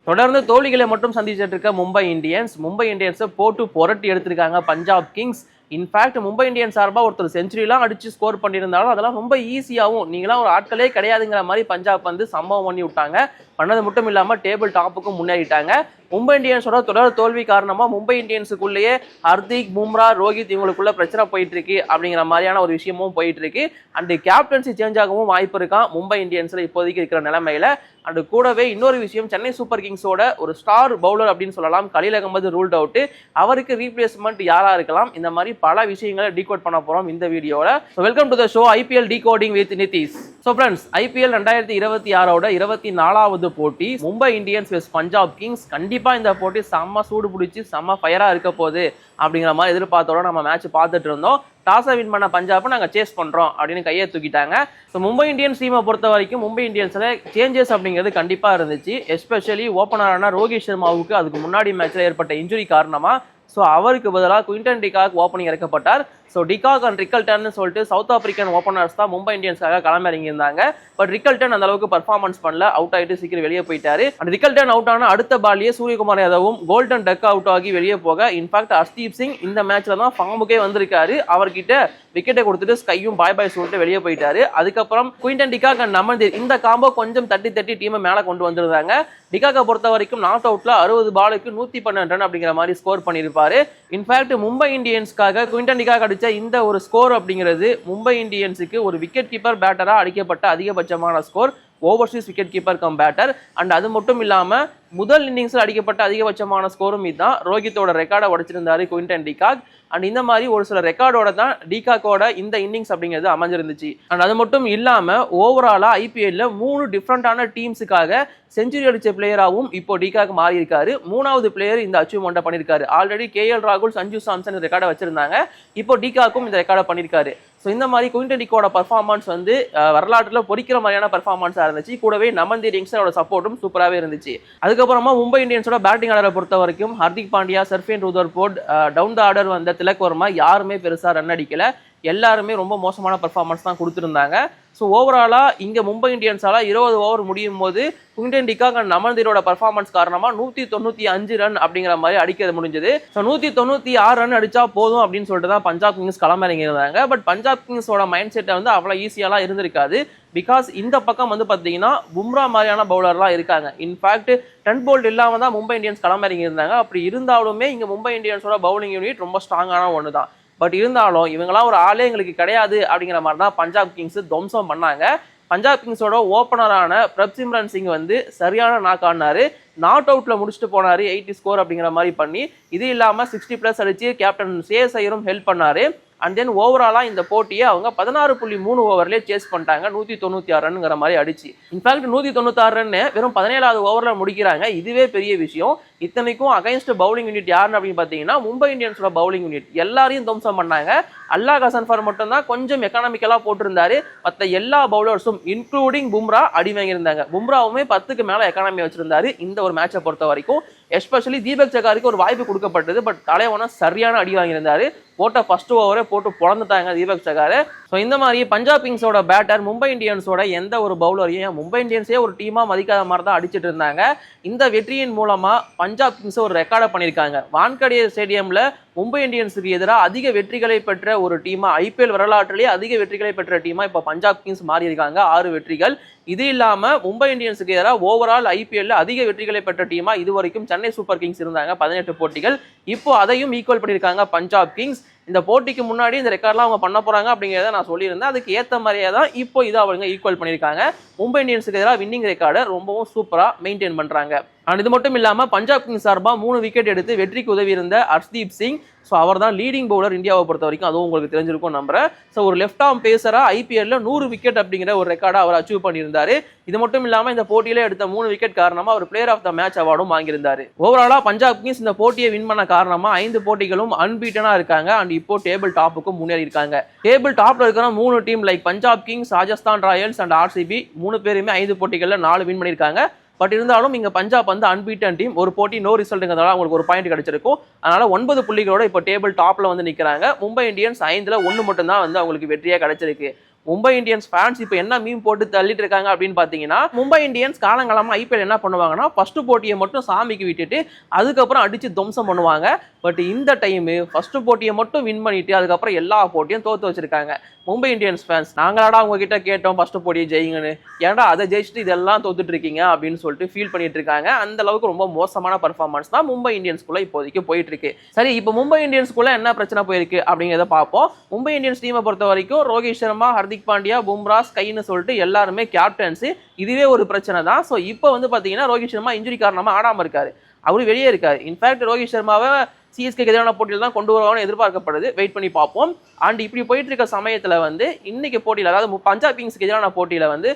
தொடர்ந்து தோல்விகளை மட்டும் சந்திச்சிட்டு இருக்க மும்பை இந்தியன்ஸ் போட்டு புரட்டி எடுத்திருக்காங்க Punjab Kings. In fact Mumbai Indians சார்பாக ஒருத்தர் செஞ்சுரிலாம் அடிச்சு ஸ்கோர் பண்ணியிருந்தாலும் அதெல்லாம் ரொம்ப ஈஸியாகவும் நீங்களாம் ஒரு ஆட்களே கிடையாதுங்கிற மாதிரி பஞ்சாப் வந்து சம்பவம் பண்ணி விட்டாங்க. பண்ணது மட்டும் இல்லாமல் டேபிள் டாப்புக்கும் முன்னேறிட்டாங்க. மும்பை இந்தியன்ஸோட தொடர் தோல்வி காரணமாக மும்பை இந்தியன்ஸுக்குள்ளேயே ஹர்திக், பும்ரா, ரோஹித் இவங்களுக்குள்ள பிரச்சனை போயிட்டு இருக்கு அப்படிங்கிற மாதிரியான ஒரு விஷயமும் போயிட்டு இருக்கு. அண்ட் கேப்டன்சி சேஞ்ச் ஆகவும் வாய்ப்பு இருக்கான் மும்பை இந்தியன்ஸ்ல இப்போதைக்கு இருக்கிற நிலைமையில. அண்ட் கூடவே இன்னொரு விஷயம், சென்னை சூப்பர் கிங்ஸோட ஒரு ஸ்டார் பவுலர் அப்படின்னு சொல்லலாம் கலீல் அகமது ரூல்ட் அவுட். அவருக்கு ரீப்ளேஸ்மெண்ட் யாரா இருக்கலாம், இந்த மாதிரி பல விஷயங்களை டீகோட் பண்ண போறோம் இந்த வீடியோல. Welcome to the show IPL decoding with Nitish. So friends, IPL 2026 24வது போட்டி மும்பை இந்தியன்ஸ் வெஸ் பஞ்சாப் கிங்ஸ். கண்டிப்பா இந்த போட்டி செம்ம சூடு பிடிச்சி செம்ம ஃபயரா இருக்க போகுது அப்படிங்கிற மாதிரி எதிர்பார்த்தோட நம்ம மேட்ச் பார்த்துட்டு இருந்தோம். டாஸை வின் பண்ண பஞ்சாப் நாங்கள் சேஸ் பண்ணுறோம் அப்படின்னு கையை தூக்கிட்டாங்க. ஸோ மும்பை இந்தியன்ஸ் டீமை பொறுத்த வரைக்கும் மும்பை இந்தியன்ஸில் சேஞ்சஸ் அப்படிங்கிறது கண்டிப்பாக இருந்துச்சு. எஸ்பெஷலி ஓப்பனரான ரோஹித் சர்மாவுக்கு அதுக்கு முன்னாடி மேட்ச்சில் ஏற்பட்ட இன்ஜுரி காரணமாக ஸோ அவருக்கு பதிலாக குவிண்டன் டிகாக் ஓப்பனிங் இறக்கப்பட்டார். ஸோ டிகாக் அண்ட் ரிக்கல்டன் சொல்லிட்டு சவுத் ஆப்பிரிக்கன் ஓப்பனர்ஸ் தான் மும்பை இந்தியன்ஸாக களமிறங்கியிருந்தாங்க. பட் ரிக்கல்டன் அந்த அளவுக்கு பர்ஃபார்மன்ஸ் பண்ணல, அவுட் ஆகிட்டு சீக்கிரம் வெளியே போயிட்டாரு. அண்ட் ரிக்கல்டன் அவுட் ஆன அடுத்த பாலியே சூரியகுமார் யாதவும் கோல்டன் டக் அவுட் ஆகி வெளியே போக, இன்ஃபேக்ட் ஹர்தீப் சிங் இந்த மேட்ச்ல தான் ஃபார்முக்கே வந்திருக்காரு. அவர்கிட்ட விக்கெட்டை கொடுத்துட்டு ஸ்கையும் பாய் பாய் சொல்லிட்டு வெளியே போயிட்டாரு. அதுக்கப்புறம் குவிண்டன் டிகாக் அண்ட் நமன்தீர் இந்த காம்போ கொஞ்சம் தட்டி டீமை மேலே கொண்டு வந்திருந்தாங்க. டிகாக்கை பொறுத்த வரைக்கும் நாட் அவுட்ல 60 பாலுக்கு 112 ரன் அப்படிங்கிற மாதிரி ஸ்கோர் பண்ணியிருப்பாரு. இன்ஃபேக்ட் மும்பை இந்தியன்ஸ்க்காக குவிண்டன் டிகாக் அடிச்ச இந்த ஒரு ஸ்கோர் அப்படிங்கிறது மும்பை இந்தியன்ஸுக்கு ஒரு விக்கெட் கீப்பர் பேட்டரா அடிக்கப்பட்ட அதிகபட்சமான score, overseas wicket keeper cum batter. And அது மட்டும் இல்லாம முதல் இன்னிங்ஸ்ல அடிக்கப்பட்ட அதிகபட்சமான ஸ்கோரும் இதுதான். ரோஹித்தோட ரெக்கார்டை உடைச்சிருந்தாரு குவிண்டன் டிகாக். அண்ட் இந்த மாதிரி ஒரு சில ரெக்கார்டோட தான் டிகாக்கோட இந்த இன்னிங்ஸ் அப்படிங்கிறது அமைஞ்சிருந்துச்சு. அண்ட் அது மட்டும் இல்லாம ஓவராலா ஐபிஎல்ல 3 டிஃப்ரெண்டான டீம்ஸுக்காக செஞ்சுரி அடிச்ச பிளேயராகவும் இப்போ டிகாக் மாறி இருக்காரு. 3வது பிளேயர் இந்த அச்சீவ்மெண்ட்டை பண்ணியிருக்காரு. ஆல்ரெடி KL ராகுல், சஞ்சு சாம்சன் ரெக்கார்டை வச்சிருந்தாங்க. இப்போ டிகாக்கும் இந்த ரெக்கார்டை பண்ணியிருக்காரு. ஸோ இந்த மாதிரி குவிண்டன் டிகாக்கோட பர்ஃபார்மன்ஸ் வந்து வரலாற்றில் பொறிக்கிற மாதிரியான பர்ஃபார்மன்ஸாக இருந்துச்சு. கூடவே நமன்தீர் யங்ஸ்டரோட சப்போர்ட்டும் சூப்பராகவே இருந்துச்சு. அதுக்கப்புறமா மும்பை இந்தியன்ஸோட பேட்டிங் ஆர்டரை பொறுத்த வரைக்கும் Hardik Pandya, Sherfane Rutherford, down the order வந்த திலக் வர்மா யாருமே பெருசாக ரன் அடிக்கல. எல்லாருமே ரொம்ப மோசமான பர்ஃபார்மன்ஸ் தான் கொடுத்துருந்தாங்க. ஸோ ஓவராலாக இங்கே மும்பை இந்தியன்ஸால் 20 ஓவர் முடியும் போது குவிண்டன் டிகாக் அண்ட் நமன்தீரோட பர்ஃபார்மன்ஸ் காரணமாக 195 ரன் அப்படிங்கிற மாதிரி அடிக்கிறது முடிஞ்சது. ஸோ 196 ரன் அடிச்சா போதும் அப்படின்னு சொல்லிட்டு தான் பஞ்சாப் கிங்ஸ் களமிறங்கியிருந்தாங்க. பட் பஞ்சாப் கிங்ஸோட மைண்ட் செட்டை வந்து அவ்வளோ ஈஸியாலாம் இருந்திருக்காது. பிகாஸ் இந்த பக்கம் வந்து பார்த்தீங்கன்னா பும்ரா மாதிரியான பவுலர்லாம் இருக்காங்க. இன்ஃபேக்ட் 10 போல்ட் இல்லாமல் தான் மும்பை இந்தியன்ஸ் களமிறங்கியிருந்தாங்க. அப்படி இருந்தாலுமே இங்கே மும்பை இந்தியன்ஸோட பவுலிங் யூனிட் ரொம்ப ஸ்ட்ராங்கான ஒன்று தான். பட் இருந்தாலும் இவங்களாம் ஒரு ஆளே எங்களுக்கு கிடையாது அப்படிங்கிற மாதிரி தான் பஞ்சாப் கிங்ஸ் துவம்சம் பண்ணாங்க. பஞ்சாப் கிங்ஸோட ஓப்பனரான பிரப்சிம்ரன் சிங் வந்து சரியான நாக் ஆடினாரு. நாட் அவுட்ல முடிச்சுட்டு போனாரு 80 ஸ்கோர் அப்படிங்கிற மாதிரி பண்ணி. இது இல்லாமல் 60+ அடிச்சு கேப்டன் சேஸ் ஐயரும் ஹெல்ப் பண்ணாரு. அண்ட் தென் ஓவராலா இந்த போட்டியை அவங்க 16.3 ஓவர்லேயே சேஸ் பண்ணிட்டாங்க. 196 ரன்ங்கிற மாதிரி அடிச்சு. இன்ஃபேக்ட் 196 ரன் வெறும் 17வது ஓவர்ல முடிக்கிறாங்க. இதுவே பெரிய விஷயம். இத்தனைக்கும் அகைன்ஸ்ட் பவுலிங் யூனிட் யாருன்னு அப்படின்னு பார்த்தீங்கன்னா மும்பை இந்தியன்ஸோட பவுலிங் யூனிட் எல்லாரையும் துவம்சம் பண்ணாங்க. அல்லாஹ் ஹசன்ஃபர் மட்டும் தான் கொஞ்சம் எக்கனாமிக்கலா போட்டிருந்தாரு. மற்ற எல்லா பவுலர்ஸும் இன்க்ளூடிங் பும்ரா அடி வாங்கியிருந்தாங்க. பும்ராவுமே 10க்கு மேல எக்கானமி வச்சிருந்தாரு இந்த ஒரு மேட்சை பொறுத்த வரைக்கும். எஸ்பெஷலி தீபக் சகாருக்கு ஒரு வாய்ப்பு கொடுக்கப்பட்டது. பட் தலைவனா சரியான அடி வாங்கியிருந்தாரு. போட்ட ஃபர்ஸ்ட் ஓவரே போட்டு பொழந்துட்டாங்க தீபக் சகாரு. ஸோ இந்த மாதிரி பஞ்சாப் கிங்ஸோட பேட்டர் மும்பை இந்தியன்ஸோட எந்த ஒரு பவுலரையும் மும்பை இந்தியன்ஸே ஒரு டீமா மதிக்காத மாதிரி தான் அடிச்சிட்டு இருந்தாங்க. இந்த வெற்றியின் மூலமா பஞ்சாப் கிங்ஸ் ஒரு ரெக்கார்டை பண்ணியிருக்காங்க. வான்கடே ஸ்டேடியம்ல மும்பை இந்தியன்ஸுக்கு எதிராக அதிக வெற்றிகளை பெற்ற ஒரு டீமா, ஐபிஎல் வரலாற்றிலேயே அதிக வெற்றிகளை பெற்ற டீமா இப்போ பஞ்சாப் கிங்ஸ் மாறி இருக்காங்க. 6 வெற்றிகள். இது இல்லாம மும்பை இந்தியன்ஸுக்கு எதிராக ஓவரால் ஐபிஎல்ல அதிக வெற்றிகளை பெற்ற டீமா இது வரைக்கும் சென்னை சூப்பர் கிங்ஸ் இருந்தாங்க, 18 போட்டிகள். இப்போ அதையும் ஈக்குவல் பண்ணியிருக்காங்க பஞ்சாப் கிங்ஸ். இந்த போட்டிக்கு முன்னாடி இந்த ரெக்கார்ட்லாம் அவங்க பண்ண போறாங்க அப்படிங்கிறத நான் சொல்லியிருந்தேன். அதுக்கு ஏற்ற மாதிரியே தான் இப்போ இதை அவங்க ஈக்குவல் பண்ணியிருக்காங்க. மும்பை இந்தியன்ஸுக்கு எதிராக வின்னிங் ரெக்கார்டை ரொம்பவும் சூப்பராக மெயின்டைன் பண்றாங்க. அண்ட் இது மட்டும் இல்லாமல் பஞ்சாப் கிங்ஸ் சார்பாக 3 விக்கெட் எடுத்து வெற்றிக்கு உதவி இருந்த ஹர்தீப் சிங். ஸோ அவர் தான் லீடிங் பவுலர் இந்தியாவை பொறுத்த வரைக்கும். அதுவும் உங்களுக்கு தெரிஞ்சிருக்கும் நம்புறேன். ஸோ ஒரு லெஃப்ட் ஆர்ம் பேசரா ஐபிஎல்ல 100 விக்கெட் அப்படிங்கிற ஒரு ரெக்கார்டை அவர் அச்சீவ் பண்ணியிருந்தாரு. இது மட்டும் இல்லாமல் இந்த போட்டியில எடுத்த 3 விக்கெட் காரணமா அவர் பிளேயர் ஆஃப் த மேட்ச் அவார்டும் வாங்கியிருந்தாரு. ஓவராலா பஞ்சாப் கிங்ஸ் இந்த போட்டியை வின் பண்ண காரணமா 5 போட்டிகளும் அன்பீட்டனா இருக்காங்க. அண்ட் இப்போ டேபிள் டாப்புக்கும் முன்னேறி இருக்காங்க. டேபிள் டாப்ல இருக்கிற 3 team like Punjab Kings, Rajasthan Royals and RCB 3 பேருமே 5 போட்டிகளில் 4 வின் பண்ணியிருக்காங்க. பட் இருந்தாலும் இங்க பஞ்சாப் வந்து அன்பீட்டன் டீம். ஒரு போட்டி நோ ரிசல்ட்ங்கிறதால அவங்களுக்கு ஒரு பாயிண்ட் கிடைச்சிருக்கும். அதனால 9 புள்ளிகளோட இப்போ டேபிள் டாப்ல வந்து நிக்கிறாங்க. மும்பை இந்தியன்ஸ் 5ல் 1 மட்டும் தான் வந்து அவங்களுக்கு வெற்றியா கிடைச்சிருக்கு. மும்பை இந்தியன்ஸ் ஃபேன்ஸ் இப்போ என்ன மீம் போட்டு தள்ளிட்டு இருக்காங்க அப்படின்னு பார்த்தீங்கன்னா, மும்பை இந்தியன்ஸ் காலங்காலமா ஐபிஎல் என்ன பண்ணுவாங்கன்னா ஃபர்ஸ்ட் போட்டியை மட்டும் சாமிக்கு விட்டுட்டு அதுக்கப்புறம் அடிச்சு துவம்சம் பண்ணுவாங்க. பட் இந்த டைம் ஃபர்ஸ்ட் போட்டியை மட்டும் வின் பண்ணிட்டு அதுக்கப்புறம் எல்லா போட்டியும் தோத்து வச்சிருக்காங்க. மும்பை இந்தியன்ஸ் ஃபேன்ஸ் நாங்களாடா உங்ககிட்ட கேட்டோம் ஃபர்ஸ்ட் போட்டியை ஜெயிங்கன்னு, ஏன்டா அதை ஜெயிச்சுட்டு இதெல்லாம் தோத்துட்டு இருக்கீங்க அப்படின்னு சொல்லிட்டு ஃபீல் பண்ணிட்டு இருக்காங்க. அந்த அளவுக்கு ரொம்ப மோசமான பர்ஃபார்மன்ஸ் தான் மும்பை இந்தியன்ஸ்குள்ள இப்போதைக்கு போயிட்டு இருக்கு. சரி, இப்போ மும்பை இந்தியன்ஸ்குள்ள என்ன பிரச்சனை போயிருக்கு அப்படிங்கிறத பார்ப்போம். மும்பை இந்தியன்ஸ் டீமை பொறுத்த வரைக்கும் ரோஹித் சர்மா, ஹர்திக் பாண்டியா, பும்ரா, ஸ்கைன்னு சொல்லிட்டு எல்லாருமே கேப்டன்ஸ். இதுவே ஒரு பிரச்சனை தான். ஸோ இப்போ வந்து பார்த்தீங்கன்னா ரோஹித் சர்மா இன்ஜுரி காரணமாக ஆடாமல் இருக்காரு, அவரு வெளியே இருக்காரு. இன்ஃபேக்ட் ரோஹித் சர்மாவை சிஎஸ்கேக்கு எதிரான போட்டியில் தான் கொண்டு வருவாங்கன்னு எதிர்பார்க்கப்படுது. வெயிட் பண்ணி பார்ப்போம். அண்ட் இப்படி போயிட்டு இருக்க சமயத்தில் வந்து இன்னைக்கு போட்டியில், அதாவது பஞ்சாப் கிங்ஸ்க்கு எதிரான போட்டியில் வந்து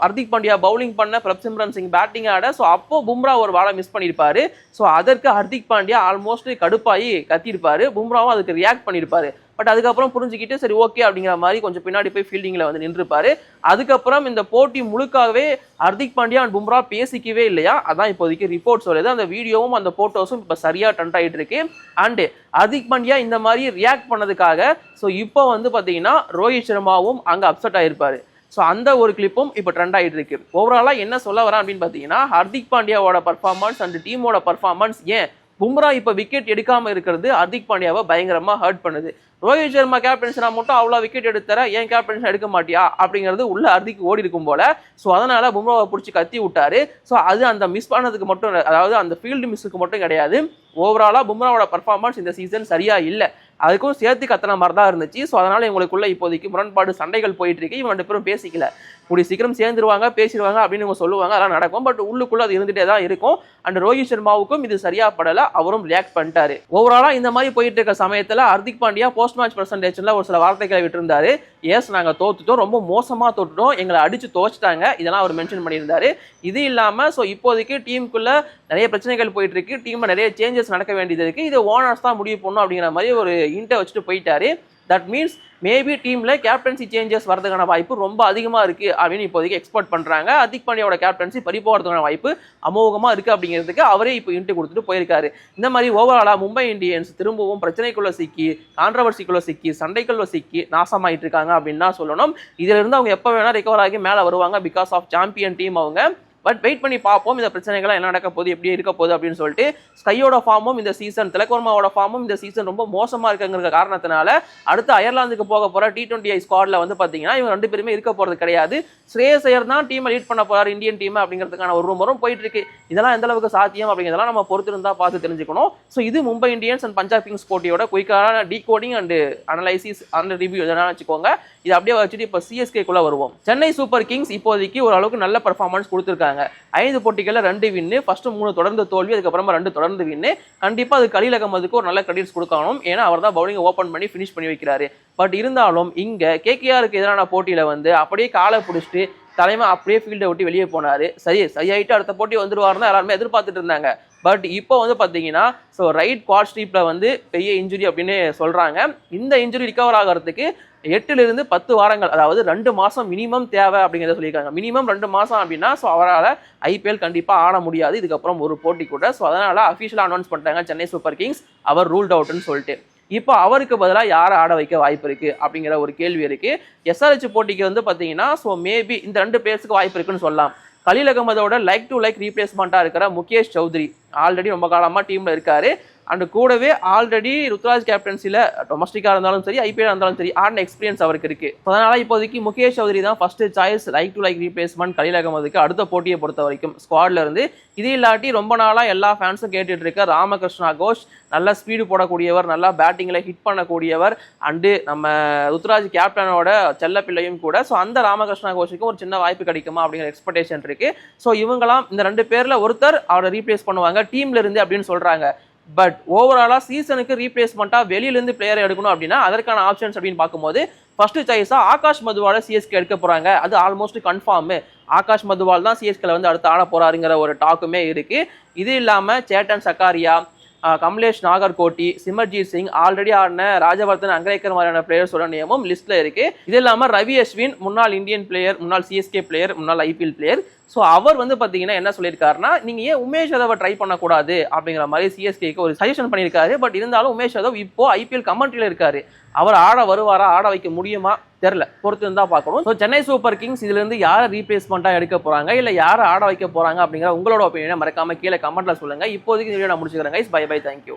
ஹர்திக் பாண்டியா பவுலிங் பண்ண, பிரப்சிம்ரன் சிங் பேட்டிங் ஆட. ஸோ அப்போ பும்ரா ஒரு வாழை மிஸ் பண்ணியிருப்பாரு. ஸோ அதற்கு ஹர்திக் பாண்டியா ஆல்மோஸ்ட் கடுப்பாகி கத்தியிருப்பாரு, பும்ராவும் அதுக்கு ரியாக்ட் பண்ணியிருப்பாரு. பட் அதுக்கப்புறம் புரிஞ்சுக்கிட்டு சரி ஓகே அப்படிங்கிற மாதிரி கொஞ்சம் பின்னாடி போய் ஃபீல்டிங்கில் வந்து நின்றுப்பாரு. அதுக்கப்புறம் இந்த போட்டி முழுக்காகவே ஹர்திக் பாண்டியா அண்ட் பும்ரா பேசிக்கவே இல்லையா, அதான் இப்போதைக்கு ரிப்போர்ட்ஸ் வருது. அந்த வீடியோவும் அந்த போட்டோஸும் இப்போ சரியா ட்ரெண்ட் ஆகிட்டு இருக்கு. அண்டு ஹர்திக் பாண்டியா இந்த மாதிரி ரியாக்ட் பண்ணதுக்காக ஸோ இப்போ வந்து பார்த்தீங்கன்னா ரோஹித் சர்மாவும் அங்கே அப்செட் ஆகிருப்பாரு. ஸோ அந்த ஒரு கிளிப்பும் இப்போ ட்ரெண்ட் ஆகிட்டு இருக்கு. ஓவராலாக என்ன சொல்ல வரேன் அப்படின்னு பார்த்தீங்கன்னா, ஹர்திக் பாண்டியாவோட பர்ஃபார்மன்ஸ் அண்ட் டீமோட பர்ஃபார்மன்ஸ், ஏன் பும்ரா இப்போ விக்கெட் எடுக்காமல் இருக்கிறது ஹர்திக் பாண்டியாவை பயங்கரமாக ஹர்ட் பண்ணுது. ரோஹித் சர்மா கேப்டன்ஷனா மட்டும் அவ்வளோ விக்கெட் எடுத்துற, ஏன் கேப்டன்ஷன் எடுக்க மாட்டியா அப்படிங்கிறது உள்ள ஹர்திக் ஓடி இருக்கும் போல. ஸோ அதனால பும்ராவை பிடிச்சி கத்தி விட்டாரு. ஸோ அது அந்த மிஸ் பண்ணதுக்கு மட்டும், அதாவது அந்த ஃபீல்டு மிஸ்ஸுக்கு மட்டும் கிடையாது, ஓவராலாக பும்ராவோட பர்ஃபார்மன்ஸ் இந்த சீசன் சரியா இல்லை, அதுக்கும் சேர்த்து கத்தன மாதிரி தான் இருந்துச்சு. ஸோ அதனால இவங்களுக்குள்ள இப்போதைக்கு முரண்பாடு சண்டைகள் போயிட்டு இருக்கு. இவங்க ரெண்டு பேரும் பேசிக்கல, கூடி சீக்கிரம் சேர்ந்துருவாங்க, பேசிடுவாங்க அப்படின்னு இவங்க சொல்லுவாங்க, அதெல்லாம் நடக்கும். பட் உள்ளுக்குள்ள அது இருந்துட்டே தான் இருக்கும். அண்ட் ரோஹித் சர்மாவுக்கும் இது சரியா படல, அவரும் ரியாக்ட் பண்ணிட்டாரு. ஓவராலா இந்த மாதிரி போயிட்டு இருக்க சமயத்தில் ஹர்திக் பாண்டியா போஸ்ட் மேட்ச் பிரசன்டேஷன்ல ஒரு சில வார்த்தைகளை விட்டுருந்தாரு. எஸ், நாங்கள் தோத்துட்டோம், ரொம்ப மோசமா தோத்துட்டோம், எங்களை அடிச்சு துவச்சிட்டாங்க, இதெல்லாம் அவர் மென்ஷன் பண்ணியிருந்தாரு. இது இல்லாம ஸோ இப்போதைக்கு டீமுக்குள்ள நிறைய பிரச்சனைகள் போயிட்டு இருக்கு, டீம்ல நிறைய சேஞ்சஸ் நடக்க வேண்டியது இருக்கு, இது ஓனர்ஸ் தான் முடிவு பண்ணணும் அப்படிங்கிற மாதிரி ஒரு இன்ட்டை வச்சுட்டு போயிட்டாரு. தட் மீன்ஸ் மேபி டீம்ல கேப்டன்சி சேஞ்சஸ் வரதுக்கான வாய்ப்பு ரொம்ப அதிகமா இருக்கு அப்படின்னு இப்போதைக்கு எக்ஸ்பெக்ட் பண்றாங்க. ஹர்திக் பாண்டியாவோட கேப்டன்சி பறிபோகிறதுக்கான வாய்ப்பு அமோகமா இருக்கு அப்படிங்கிறதுக்கு அவரே இப்போ இன்ட்டு கொடுத்துட்டு போயிருக்காரு. இந்த மாதிரி ஓவராலா மும்பை இந்தியன்ஸ் திரும்பவும் பிரச்சனைக்குள்ள சிக்கி, கான்ட்ரவர்சிக்குள்ள சிக்கி, சண்டைக்குள்ள சிக்கி நாசமாயிட்டு இருக்காங்க அப்படின்னு தான் சொல்லணும். இதுல இருந்து அவங்க எப்போ வேணா ரிகவர் ஆகி மேலே வருவாங்க, பிகாஸ் ஆஃப் சாம்பியன் டீம் அவங்க. பட் வெயிட் பண்ணி பார்ப்போம் இந்த பிரச்சனைகள்லாம் என்ன நடக்க போகுது, எப்படி இருக்க போகுது அப்படின்னு சொல்லிட்டு. ஸ்கையோட ஃபார்மும் இந்த சீசன், திலக்வர்மாவோட ஃபார்மும் இந்த சீசன் ரொம்ப மோசமா இருக்குங்கிற காரணத்தினால அடுத்து அயர்லாந்துக்கு போக போற T20 ஸ்குவாட்ல வந்து பாத்தீங்கன்னா இவங்க ரெண்டு பேருமே இருக்க போறது கிடையாது. ஸ்ரேயஸ் ஐயர் தான் டீமை லீட் பண்ண போறாரு இந்தியன் டீம் அப்படிங்கிறதுக்கான ஒரு ரூமரும் போயிட்டு இருக்கு. இதெல்லாம் எந்த அளவுக்கு சாத்தியம் அப்படிங்கிறதெல்லாம் நம்ம பொறுத்திருந்தா பார்த்து தெரிஞ்சுக்கணும். ஸோ இது Mumbai Indians and Punjab Kings போட்டியோட குயிக்கான decoding and analysis and review எதனா வச்சுக்கோங்க. இதை அப்படியே வச்சுட்டு இப்போ சிஎஸ்கேக்குள்ள வருவோம். சென்னை சூப்பர் கிங்ஸ் இப்போதைக்கு ஓரளவுக்கு நல்ல பர்ஃபார்மன்ஸ் கொடுத்துருக்காங்க. 5 போட்டிகளில் 2 வின்னு, ஃபர்ஸ்ட் 3 தொடர்ந்து தோல்வி, அதுக்கப்புறமா 2 தொடர்ந்து வின்னு. கண்டிப்பா அது கலீல் அகமதுக்கு ஒரு நல்ல கிரெடிட்ஸ் கொடுக்கணும், ஏன்னா அவர் தான் பவுலிங் ஓப்பன் பண்ணி ஃபினிஷ் பண்ணி வைக்கிறாரு. பட் இருந்தாலும் இங்க கேகேஆருக்கு எதிரான போட்டியில வந்து அப்படியே காலை பிடிச்சிட்டு தலைமை அப்படியே ஃபீல்டை விட்டு வெளியே போனாரு. சரியாயிட்டு அடுத்த போட்டி வந்துருவாருன்னு எல்லாருமே எதிர்பார்த்துட்டு இருந்தாங்க. பட் இப்போ வந்து பார்த்தீங்கன்னா ஸோ ரைட் குவாட் ஸ்ட்ரீப்ல வந்து பெரிய இன்ஜுரி அப்படின்னு சொல்றாங்க. இந்த இன்ஜுரி ரிகவர் ஆகிறதுக்கு 8 to 10 வாரங்கள், அதாவது 2 மாசம் மினிமம் தேவை அப்படிங்கிறத சொல்லியிருக்காங்க. மினிமம் 2 மாசம் அப்படின்னா ஸோ அவரால் ஐபிஎல் கண்டிப்பாக ஆட முடியாது இதுக்கப்புறம் ஒரு போட்டி கூட. ஸோ அதனால அஃபிஷியலாக அனௌன்ஸ் பண்ணிட்டாங்க சென்னை சூப்பர் கிங்ஸ் அவர் ரூல்ட் அவுட்னு சொல்லிட்டு. இப்போ அவருக்கு பதிலாக யாரை ஆட வைக்க வாய்ப்பு இருக்கு அப்படிங்கிற ஒரு கேள்வி இருக்கு. எஸ்ஆர்ஹெச் போட்டிக்கு வந்து பார்த்தீங்கன்னா ஸோ மேபி இந்த 2 பேர்ஸுக்கு வாய்ப்பு இருக்குன்னு சொல்லலாம். கலீல் அகமதோட லைக் டு லைக் ரீப்ளேஸ்மெண்ட்டாக இருக்கிற முகேஷ் சௌத்ரி ஆல்ரெடி ரொம்ப காலமாக டீமில் இருக்காரு. அண்ட் கூடவே ஆல்ரெடி ருத்ராஜ் கேப்டன்சியில் டொமஸ்டிக்காக இருந்தாலும் சரி, ஐபிஎல் இருந்தாலும் சரி ஆடின எக்ஸ்பீரியன்ஸ் அவருக்கு இருக்கு. அதனால இப்போதைக்கு முகேஷ் சௌத்ரி தான் first choice like to like replacement Khaleel அகமதுக்கு அடுத்த போட்டியை பொறுத்த வரைக்கும் ஸ்குவாட்ல இருந்து. இது இல்லாட்டி ரொம்ப நாளாக எல்லா ஃபேன்ஸும் கேட்டுட்டு இருக்க ராமகிருஷ்ணா கோஷ், நல்ல ஸ்பீடு போடக்கூடியவர், நல்லா பேட்டிங்கில் ஹிட் பண்ணக்கூடியவர், அண்டு நம்ம ருத்ராஜ் கேப்டனோட செல்ல பிள்ளையும் கூட. ஸோ அந்த ராமகிருஷ்ணா கோஷுக்கு ஒரு சின்ன வாய்ப்பு கிடைக்குமா அப்படிங்கிற எக்ஸ்பெக்டேஷன் இருக்கு. ஸோ இவங்களாம் இந்த 2 பேர்ல ஒருத்தர் அவரை ரீப்ளேஸ் பண்ணுவாங்க டீம்ல இருந்து அப்படின்னு சொல்றாங்க. பட் ஓவராலா சீசனுக்கு ரீப்ளேஸ்மெண்ட்டா வெளியிலிருந்து பிளேயர் எடுக்கணும் அப்படின்னா அதற்கான ஆப்ஷன்ஸ் அப்படின்னு பார்க்கும்போது ஃபர்ஸ்ட் சாய்ஸா ஆகாஷ் மதுவால சிஎஸ்கே எடுக்க போறாங்க. அது ஆல்மோஸ்ட் கன்ஃபார்ம். ஆகாஷ் மதுவால் தான் சிஎஸ்கேல வந்து அடுத்து ஆட போறாருங்கிற ஒரு டாக்குமே இருக்கு. இது இல்லாம சேட்டன் சக்காரியா, கமலேஷ் நாகர்கோட்டி, சிமர்ஜீத் சிங், ஆல்ரெடி ஆடின ராஜவர்தன் அங்கரேக்கர் மாதிரியான பிளேயர்ஸோட நேமும் லிஸ்ட்ல இருக்கு. இது இல்லாம ரவி அஸ்வின், முன்னாள் இந்தியன் பிளேயர், முன்னாள் சிஎஸ்கே பிளேயர், முன்னாள் ஐபிஎல் பிளேயர். ஸோ அவர் வந்து பார்த்தீங்கன்னா என்ன சொல்லியிருக்காருன்னா, நீங்க ஏன் உமேஷ் யாதவை ட்ரை பண்ணக்கூடாது அப்படிங்கிற மாதிரி சிஎஸ்கேக்கு ஒரு சஜஷன் பண்ணியிருக்காரு. பட் இருந்தாலும் உமேஷ் யாதவ் இப்போ ஐபிஎல் கமெண்ட்ரியில் இருக்காரு. அவர் ஆட வருவாரா, ஆட வைக்க முடியுமா தெரியல, பொறுத்து இருந்தா பார்க்கணும். ஸோ சென்னை சூப்பர் கிங்ஸ் இதுல இருந்து யாரை ரீப்ளேஸ்மெண்டா எடுக்க போறாங்க, இல்ல யாரை ஆட வைக்க போறாங்க அப்படிங்கிற உங்களோட ஒப்பீனியனை மறக்காம கீழே கமெண்ட்ல சொல்லுங்க. இப்போதைக்கு இந்த வீடியோ நான் முடிச்சுக்கிறேன் கைஸ். By by, thank you.